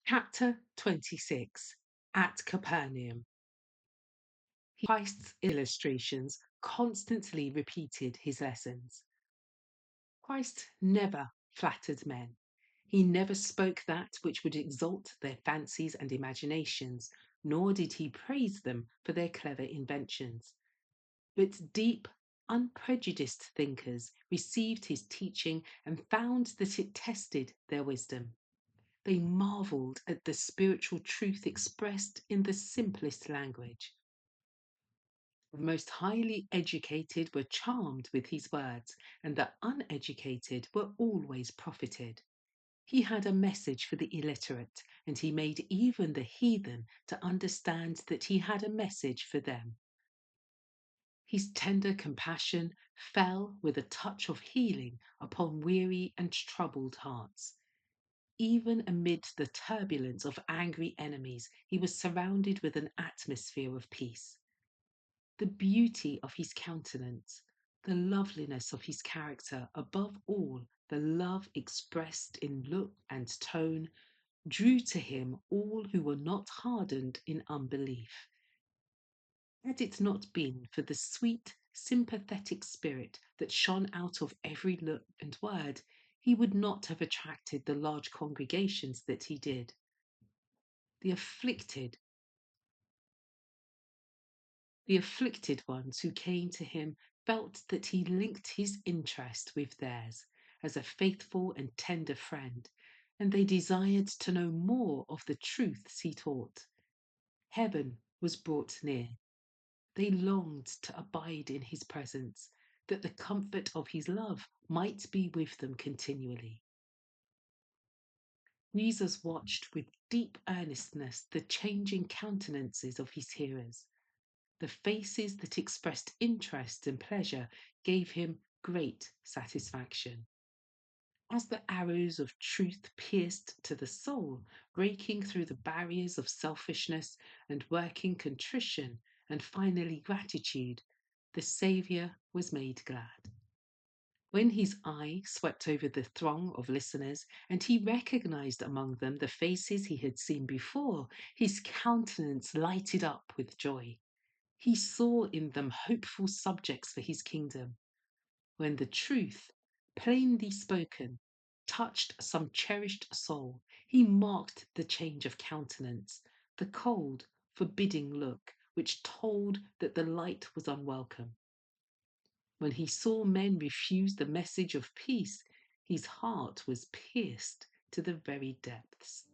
Chapter 26. At Capernaum. Christ's illustrations constantly repeated his lessons. Christ never flattered men. He never spoke that which would exalt their fancies and imaginations, nor did he praise them for their clever inventions. But deep, unprejudiced thinkers received his teaching and found that it tested their wisdom. They marveled at the spiritual truth expressed in the simplest language. The most highly educated were charmed with his words, and the uneducated were always profited. He had a message for the illiterate, and he made even the heathen to understand that he had a message for them. His tender compassion fell with a touch of healing upon weary and troubled hearts. Even amid the turbulence of angry enemies, he was surrounded with an atmosphere of peace. The beauty of his countenance, the loveliness of his character, above all, the love expressed in look and tone, drew to him all who were not hardened in unbelief. Had it not been for the sweet, sympathetic spirit that shone out of every look and word, he would not have attracted the large congregations that he did. The afflicted ones who came to him felt that he linked his interest with theirs as a faithful and tender friend, and they desired to know more of the truths he taught. Heaven was brought near. They longed to abide in his presence, that the comfort of his love might be with them continually. Jesus watched with deep earnestness the changing countenances of his hearers. The faces that expressed interest and pleasure gave him great satisfaction. As the arrows of truth pierced to the soul, breaking through the barriers of selfishness and working contrition and finally gratitude, the Saviour was made glad. When his eye swept over the throng of listeners and he recognized among them the faces he had seen before, his countenance lighted up with joy. He saw in them hopeful subjects for his kingdom. When the truth, plainly spoken, touched some cherished soul, he marked the change of countenance, the cold, forbidding look, which told that the light was unwelcome. When he saw men refuse the message of peace, his heart was pierced to the very depths.